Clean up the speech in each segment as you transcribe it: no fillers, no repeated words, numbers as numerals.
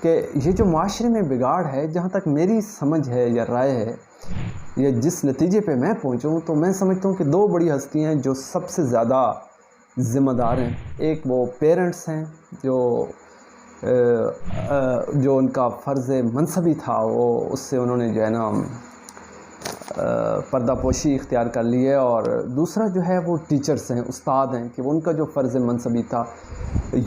کہ یہ جو معاشرے میں بگاڑ ہے، جہاں تک میری سمجھ ہے یا رائے ہے یا جس نتیجے پہ میں پہنچوں، تو میں سمجھتا ہوں کہ دو بڑی ہستیاں ہیں جو سب سے زیادہ ذمہ دار ہیں۔ ایک وہ پیرنٹس ہیں جو ان کا فرض منصبی تھا، وہ اس سے انہوں نے جو ہے نا پردہ پوشی اختیار کر لی ہے، اور دوسرا جو ہے وہ ٹیچرز ہیں، استاد ہیں، کہ وہ ان کا جو فرض منصبی تھا،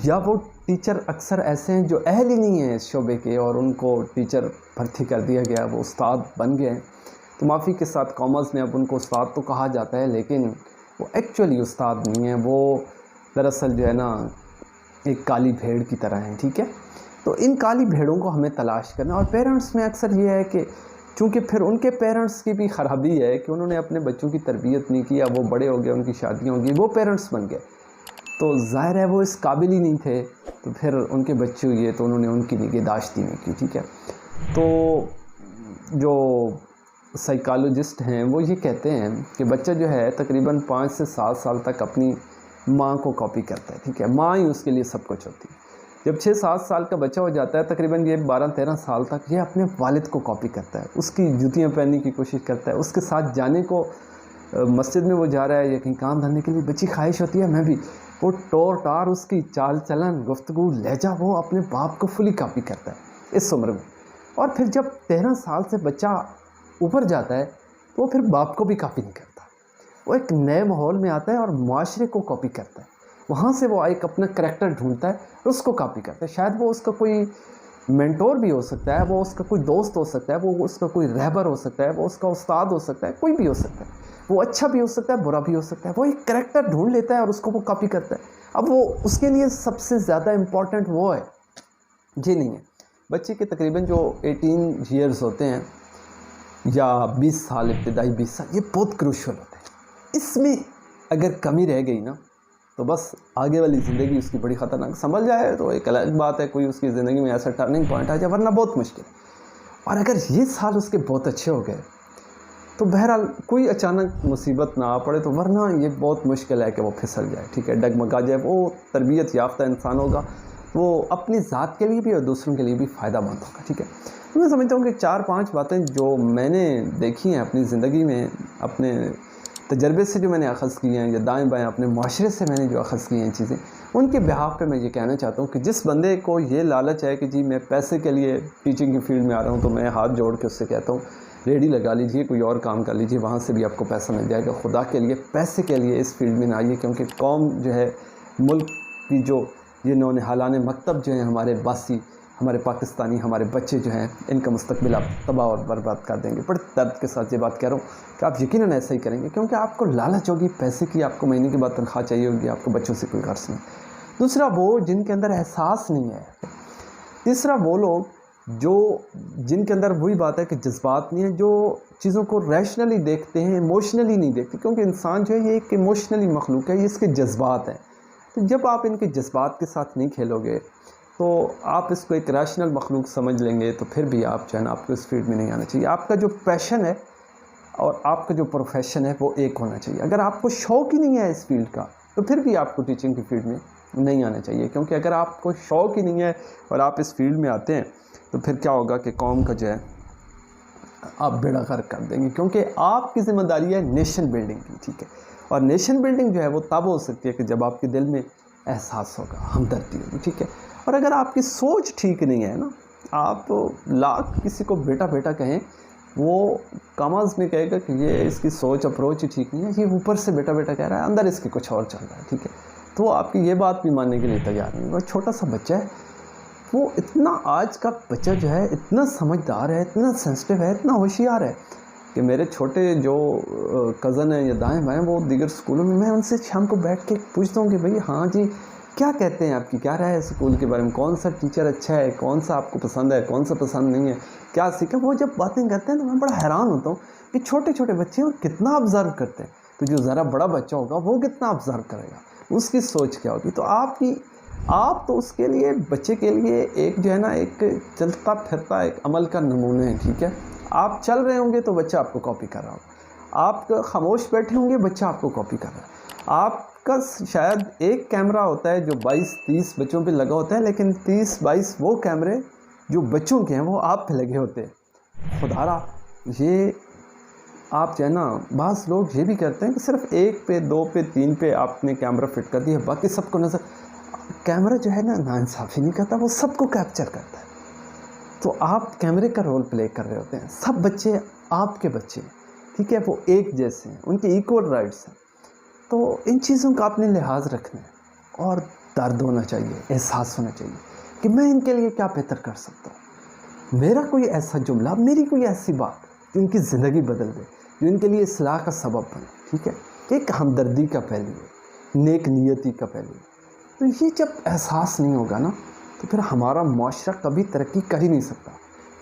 یا وہ ٹیچر اکثر ایسے ہیں جو اہل ہی نہیں ہیں اس شعبے کے اور ان کو ٹیچر بھرتی کر دیا گیا، وہ استاد بن گئے ہیں۔ تو معافی کے ساتھ کامرس میں اب ان کو استاد تو کہا جاتا ہے، لیکن وہ ایکچولی استاد نہیں ہیں، وہ دراصل جو ہے نا ایک کالی بھیڑ کی طرح ہیں، ٹھیک ہے۔ تو ان کالی بھیڑوں کو ہمیں تلاش کرنا، اور پیرنٹس میں اکثر یہ ہے کہ چونکہ پھر ان کے پیرنٹس کی بھی خرابی ہے کہ انہوں نے اپنے بچوں کی تربیت نہیں کی، وہ بڑے ہو گئے، ان کی شادیاں ہو گئی، وہ پیرنٹس بن گئے، تو ظاہر ہے وہ اس قابل ہی نہیں تھے، تو پھر ان کے بچے ہوئے تو انہوں نے ان کی نگہداشت ہی نہیں کی، ٹھیک ہے۔ تو جو سائیکالوجسٹ ہیں وہ یہ کہتے ہیں کہ بچہ جو ہے تقریباً 5 سے 7 سال تک اپنی ماں کو کاپی کرتا ہے، ٹھیک ہے، ماں ہی اس کے لیے سب کچھ ہوتی ہے۔ جب 6-7 سال کا بچہ ہو جاتا ہے، تقریباً یہ 12-13 سال تک یہ اپنے والد کو کاپی کرتا ہے، اس کی جوتیاں پہننے کی کوشش کرتا ہے، اس کے ساتھ جانے کو، مسجد میں وہ جا رہا ہے یا کہیں کام دھرنے کے لیے، بچی خواہش ہوتی ہے میں بھی، وہ ٹور ٹار، اس کی چال چلن، گفتگو، لہجہ، وہ اپنے باپ کو فلی کاپی کرتا ہے اس عمر میں۔ اور پھر جب 13 سال سے بچہ اوپر جاتا ہے تو وہ پھر باپ کو بھی کاپی نہیں کرتا، وہ ایک نئے ماحول میں آتا ہے اور معاشرے کو کاپی کرتا ہے، وہاں سے وہ ایک اپنا کریکٹر ڈھونڈتا ہے اور اس کو کاپی کرتا ہے۔ شاید وہ اس کا کوئی مینٹور بھی ہو سکتا ہے، وہ اس کا کوئی دوست ہو سکتا ہے، وہ اس کا کوئی رہبر ہو سکتا ہے، وہ اس کا استاد ہو سکتا ہے، کوئی بھی ہو سکتا ہے، وہ اچھا بھی ہو سکتا ہے، برا بھی ہو سکتا ہے، وہ ایک کریکٹر ڈھونڈ لیتا ہے اور اس کو وہ کاپی کرتا ہے۔ اب وہ اس کے لیے سب سے زیادہ امپورٹنٹ وہ ہے، یہ نہیں ہے۔ بچے کے تقریباً جو 18 ایئرز ہوتے ہیں یا 20 سال، ابتدائی 20 سال، یہ بہت کروشل ہوتا ہے۔ اس میں اگر کمی رہ گئی نا تو بس آگے والی زندگی اس کی بڑی خطرناک، سنبھل جائے تو ایک الگ بات ہے، کوئی اس کی زندگی میں ایسا ٹرننگ پوائنٹ آ جائے، ورنہ بہت مشکل ہے۔ اور اگر یہ سال اس کے بہت اچھے ہو گئے تو بہرحال کوئی اچانک مصیبت نہ آ پڑے تو، ورنہ یہ بہت مشکل ہے کہ وہ پھسل جائے، ٹھیک ہے، ڈگمگا جائے۔ وہ تربیت یافتہ انسان ہوگا، وہ اپنی ذات کے لیے بھی اور دوسروں کے لیے بھی فائدہ مند ہوگا، ٹھیک ہے۔ تو میں سمجھتا ہوں کہ 4-5 باتیں جو میں نے دیکھی ہیں اپنی زندگی میں، اپنے تجربے سے جو میں نے اخذ کی ہیں، یا دائیں بائیں اپنے معاشرے سے میں نے جو اخذ کی ہیں چیزیں، ان کے بہاف پہ میں یہ کہنا چاہتا ہوں کہ جس بندے کو یہ لالچ ہے کہ جی میں پیسے کے لیے ٹیچنگ کی فیلڈ میں آ رہا ہوں، تو میں ہاتھ جوڑ کے اس سے کہتا ہوں ریڈی لگا لیجئے، کوئی اور کام کر لیجئے، وہاں سے بھی آپ کو پیسہ مل جائے گا۔ خدا کے لیے پیسے کے لیے اس فیلڈ میں نہ آئیے، کیونکہ قوم جو ہے، ملک کی جو یہ نونہالان مکتب جو ہیں ہمارے باسی، ہمارے پاکستانی، ہمارے بچے جو ہیں، ان کا مستقبل آپ تباہ اور برباد کر دیں گے۔ بڑے درد کے ساتھ یہ بات کہہ رہا ہوں کہ آپ یقیناً ایسا ہی کریں گے، کیونکہ آپ کو لالچ ہوگی پیسے کی، آپ کو مہینے کے بعد تنخواہ چاہیے ہوگی، آپ کو بچوں سے کوئی غرض نہیں۔ دوسرا وہ جن کے اندر احساس نہیں ہے۔ تیسرا وہ لوگ جن کے اندر وہی بات ہے کہ جذبات نہیں ہیں، جو چیزوں کو ریشنلی دیکھتے ہیں، ایموشنلی نہیں دیکھتے، کیونکہ انسان جو ہے یہ ایک ایموشنلی مخلوق ہے، یہ اس کے جذبات ہیں۔ تو جب آپ ان کے جذبات کے ساتھ نہیں کھیلو گے تو آپ اس کو ایک ریشنل مخلوق سمجھ لیں گے، تو پھر بھی آپ جو ہے نا، آپ کو اس فیلڈ میں نہیں آنا چاہیے۔ آپ کا جو پیشن ہے اور آپ کا جو پروفیشن ہے وہ ایک ہونا چاہیے۔ اگر آپ کو شوق ہی نہیں ہے اس فیلڈ کا تو پھر بھی آپ کو ٹیچنگ کی فیلڈ میں نہیں آنا چاہیے، کیونکہ اگر آپ کو شوق ہی نہیں ہے اور آپ اس فیلڈ میں آتے ہیں تو پھر کیا ہوگا کہ قوم کا جو ہے آپ بیڑا غرق کر دیں گے، کیونکہ آپ کی ذمہ داری ہے نیشن بلڈنگ کی، ٹھیک ہے۔ اور نیشن بلڈنگ جو ہے وہ تب ہو سکتی ہے کہ جب آپ کے دل میں احساس ہوگا، ہمدردی ہوگی، ٹھیک ہے۔ اور اگر آپ کی سوچ ٹھیک نہیں ہے نا، آپ لاکھ کسی کو بیٹا بیٹا کہیں، وہ کاماز میں کہے گا کہ یہ اس کی سوچ اپروچ ہی ٹھیک نہیں ہے، یہ اوپر سے بیٹا بیٹا کہہ رہا ہے، اندر اس کے کچھ اور چل رہا ہے، ٹھیک ہے۔ تو وہ آپ کی یہ بات بھی ماننے کے لیے تیار نہیں۔ وہ چھوٹا سا بچہ ہے، وہ اتنا، آج کا بچہ جو ہے اتنا سمجھدار ہے، اتنا سینسٹیو ہے، اتنا ہوشیار ہے کہ میرے چھوٹے جو کزن ہیں یا دائیں بائیں، وہ دیگر اسکولوں میں ان سے شام کو بیٹھ کے پوچھتا ہوں کہ بھئی ہاں جی کیا کہتے ہیں، آپ کی کیا رائے ہے اسکول کے بارے میں، کون سا ٹیچر اچھا ہے، کون سا آپ کو پسند ہے، کون سا پسند نہیں ہے، کیا سیکھا۔ وہ جب باتیں کرتے ہیں تو میں بڑا حیران ہوتا ہوں کہ چھوٹے چھوٹے بچے اور کتنا آبزرو کرتے ہیں، تو جو ذرا بڑا بچہ ہوگا وہ کتنا آبزرو کرے گا، اس کی سوچ کیا ہوگی۔ تو آپ تو اس کے لیے، بچے کے لیے ایک جو ہے نا، ایک چلتا پھرتا ایک عمل کا نمونہ ہے، ٹھیک ہے۔ آپ چل رہے ہوں گے تو بچہ آپ کو کاپی کر رہا ہوگا، آپ خاموش بیٹھے ہوں گے بچہ آپ کو کاپی کر رہا ہے۔ آپ کا شاید ایک کیمرہ ہوتا ہے جو 22-30 بچوں پہ لگا ہوتا ہے، لیکن 30-22 وہ کیمرے جو بچوں کے ہیں وہ آپ پہ لگے ہوتے ہیں. خدا را یہ آپ جو ہے نا بعض لوگ یہ بھی کرتے ہیں کہ صرف 1 پہ 2 پہ 3 پہ آپ نے کیمرہ فٹ کر دیا، باقی سب کو نظر. کیمرہ جو ہے نا ناانصافی نہیں کرتا، وہ سب کو کیپچر کرتا ہے. تو آپ کیمرے کا رول پلے کر رہے ہوتے ہیں. سب بچے آپ کے بچے ہیں، ٹھیک ہے، وہ ایک جیسے ہیں، ان کے ایکول رائٹس ہیں. تو ان چیزوں کا آپ نے لحاظ رکھنا ہے اور درد ہونا چاہیے، احساس ہونا چاہیے کہ میں ان کے لیے کیا بہتر کر سکتا ہوں. میرا کوئی ایسا جملہ، میری کوئی ایسی بات جو ان کی زندگی بدل دے، جو ان کے لیے اصلاح کا سبب بنے. ٹھیک ہے، ایک ہمدردی کا پہلو ہے، نیک نیتی کا پہلو ہے. تو یہ جب احساس نہیں ہوگا نا تو پھر ہمارا معاشرہ کبھی ترقی کر ہی نہیں سکتا.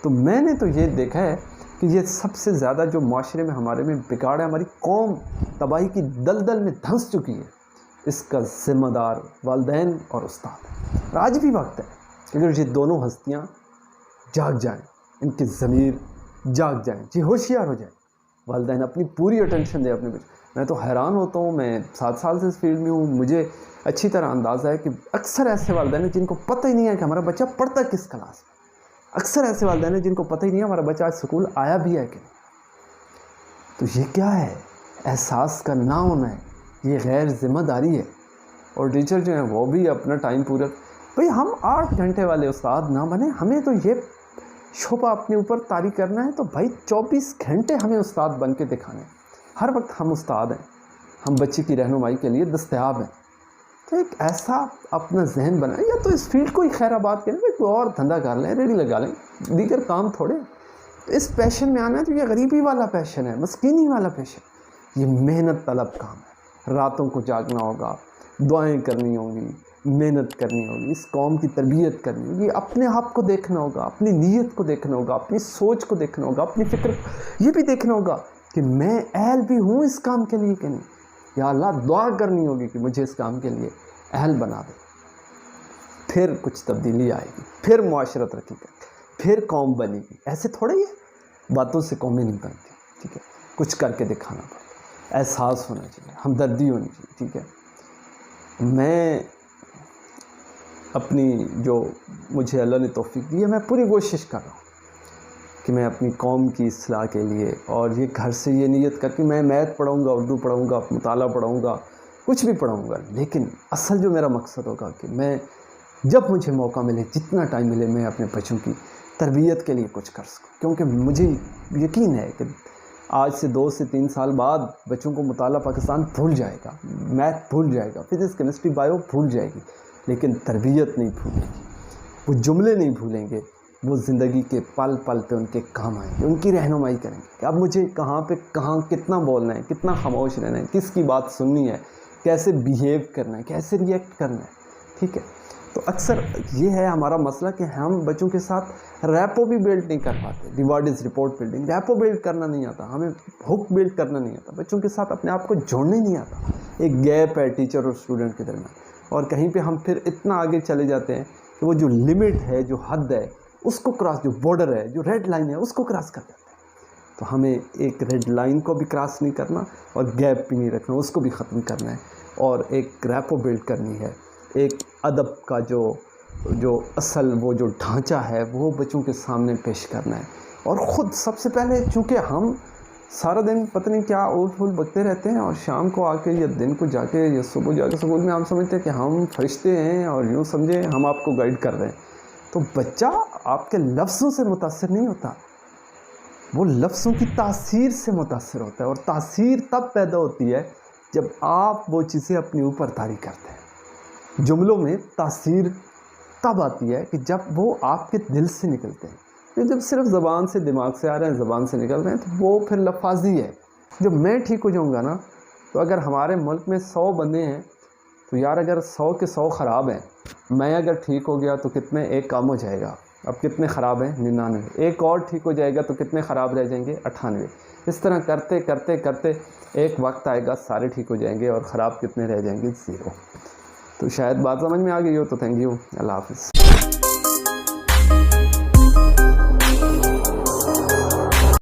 تو میں نے تو یہ دیکھا ہے کہ یہ سب سے زیادہ جو معاشرے میں ہمارے میں بگاڑ ہے، ہماری قوم تباہی کی دلدل میں دھنس چکی ہے، اس کا ذمہ دار والدین اور استاد ہیں. اور آج بھی وقت ہے کہ اگر یہ دونوں ہستیاں جاگ جائیں، ان کے ضمیر جاگ جائیں، جی ہوشیار ہو جائیں، والدین اپنی پوری اٹینشن دیں اپنے بچے. میں تو حیران ہوتا ہوں، میں 7 سال سے اس فیلڈ میں ہوں، مجھے اچھی طرح اندازہ ہے کہ اکثر ایسے والدین ہیں جن کو پتہ ہی نہیں ہے کہ ہمارا بچہ پڑھتا کس کلاس میں. اکثر ایسے والدین ہیں جن کو پتہ ہی نہیں ہے ہمارا بچہ آج سکول آیا بھی ہے کہ نہیں. تو یہ کیا ہے؟ احساس کا نہ ہونا ہے، یہ غیر ذمہ داری ہے. اور ٹیچر جو ہیں وہ بھی اپنا ٹائم پورا، بھئی ہم 8 گھنٹے والے استاد نہ بنیں، ہمیں تو یہ شعبہ اپنے اوپر طاری کرنا ہے تو بھائی 24 گھنٹے ہمیں استاد بن کے دکھانے ہیں. ہر وقت ہم استاد ہیں، ہم بچے کی رہنمائی کے لیے دستیاب ہیں. تو ایک ایسا اپنا ذہن بنائیں، یا تو اس فیلڈ کو ہی خیر آباد کریں، کوئی اور دھندا کر لیں، ریڈی لگا لیں، دیگر کام تھوڑے. اس پیشن میں آنا ہے تو یہ غریبی والا پیشن ہے، مسکینی والا پیشن. یہ محنت طلب کام ہے، راتوں کو جاگنا ہوگا، دعائیں کرنی ہوں گی، محنت کرنی ہوگی، اس قوم کی تربیت کرنی ہوگی، اپنے آپ کو دیکھنا ہوگا، اپنی نیت کو دیکھنا ہوگا، اپنی سوچ کو دیکھنا ہوگا، اپنی فکر یہ بھی دیکھنا ہوگا کہ میں اہل بھی ہوں اس کام کے لیے کہ نہیں. یا اللہ دعا کرنی ہوگی کہ مجھے اس کام کے لیے اہل بنا دے. پھر کچھ تبدیلی آئے گی، پھر معاشرہ ترقی کرے گی، پھر قوم بنے گی. ایسے تھوڑا ہی ہے، باتوں سے قومیں نہیں بنتی. ٹھیک ہے، کچھ کر کے دکھانا پڑتا، احساس ہونا چاہیے، ہمدردی ہونی چاہیے. ٹھیک ہے، میں اپنی جو مجھے اللہ نے توفیق دی ہے، میں پوری کوشش کر رہا ہوں کہ میں اپنی قوم کی اصلاح کے لیے، اور یہ گھر سے یہ نیت کر کے میں میتھ پڑھاؤں گا، اردو پڑھاؤں گا، مطالعہ پڑھاؤں گا، کچھ بھی پڑھاؤں گا، لیکن اصل جو میرا مقصد ہوگا کہ میں جب مجھے موقع ملے، جتنا ٹائم ملے، میں اپنے بچوں کی تربیت کے لیے کچھ کر سکوں. کیونکہ مجھے یقین ہے کہ آج سے 2 سے 3 سال بعد بچوں کو مطالعہ پاکستان بھول جائے گا، میتھ بھول جائے گا، فزکس کیمسٹری بایو بھول جائے گی، لیکن تربیت نہیں بھولے گی. وہ جملے نہیں بھولیں گے، وہ زندگی کے پل پل پہ ان کے کام آئیں گے، ان کی رہنمائی کریں گے کہ اب مجھے کہاں پہ کہاں کتنا بولنا ہے، کتنا خاموش رہنا ہے، کس کی بات سننی ہے، کیسے بیہیو کرنا ہے، کیسے ریئیکٹ کرنا ہے. ٹھیک ہے، تو اکثر یہ ہے ہمارا مسئلہ کہ ہم بچوں کے ساتھ ریپو بھی بلڈ نہیں کر پاتے. Reward is rapport building, rapport build کرنا نہیں آتا ہمیں، ہک بلڈ کرنا نہیں آتا، بچوں کے ساتھ اپنے آپ کو جوڑنا ہی نہیں آتا. ایک گیپ ہے ٹیچر اور اسٹوڈنٹ کے درمیان، اور کہیں پہ ہم پھر اتنا آگے چلے جاتے ہیں کہ وہ جو لمٹ ہے، جو حد ہے، اس کو کراس، جو بارڈر ہے، جو ریڈ لائن ہے، اس کو کراس کر جاتے ہیں. تو ہمیں ایک ریڈ لائن کو بھی کراس نہیں کرنا اور گیپ بھی نہیں رکھنا، اس کو بھی ختم کرنا ہے، اور ایک ریپو بلڈ کرنی ہے. ایک ادب کا جو اصل وہ جو ڈھانچہ ہے وہ بچوں کے سامنے پیش کرنا ہے. اور خود سب سے پہلے، چونکہ ہم سارا دن پتہ نہیں کیا اول پھول بکتے رہتے ہیں، اور شام کو آ کے یا دن کو جا کے یا صبح جا کے سکول میں ہم سمجھتے ہیں کہ ہم فرشتے ہیں اور یوں سمجھیں ہم آپ کو گائیڈ کر رہے ہیں. تو بچہ آپ کے لفظوں سے متاثر نہیں ہوتا، وہ لفظوں کی تاثیر سے متاثر ہوتا ہے. اور تاثیر تب پیدا ہوتی ہے جب آپ وہ چیزیں اپنے اوپر طاری کرتے ہیں. جملوں میں تاثیر تب آتی ہے کہ جب وہ آپ کے دل سے نکلتے ہیں. جب صرف زبان سے، دماغ سے آ رہے ہیں، زبان سے نکل رہے ہیں، تو وہ پھر لفاظی ہے. جب میں ٹھیک ہو جاؤں گا نا، تو اگر ہمارے ملک میں 100 بندے ہیں تو یار اگر 100 کے 100 خراب ہیں، میں اگر ٹھیک ہو گیا تو کتنے، ایک کام ہو جائے گا. اب کتنے خراب ہیں؟ 99. ایک اور ٹھیک ہو جائے گا تو کتنے خراب رہ جائیں گے؟ 98. اس طرح کرتے کرتے کرتے ایک وقت آئے گا سارے ٹھیک ہو جائیں گے، اور خراب کتنے رہ جائیں گے؟ 0. تو شاید بات سمجھ میں آ گئی ہو. تو تھینک یو، اللہ حافظ.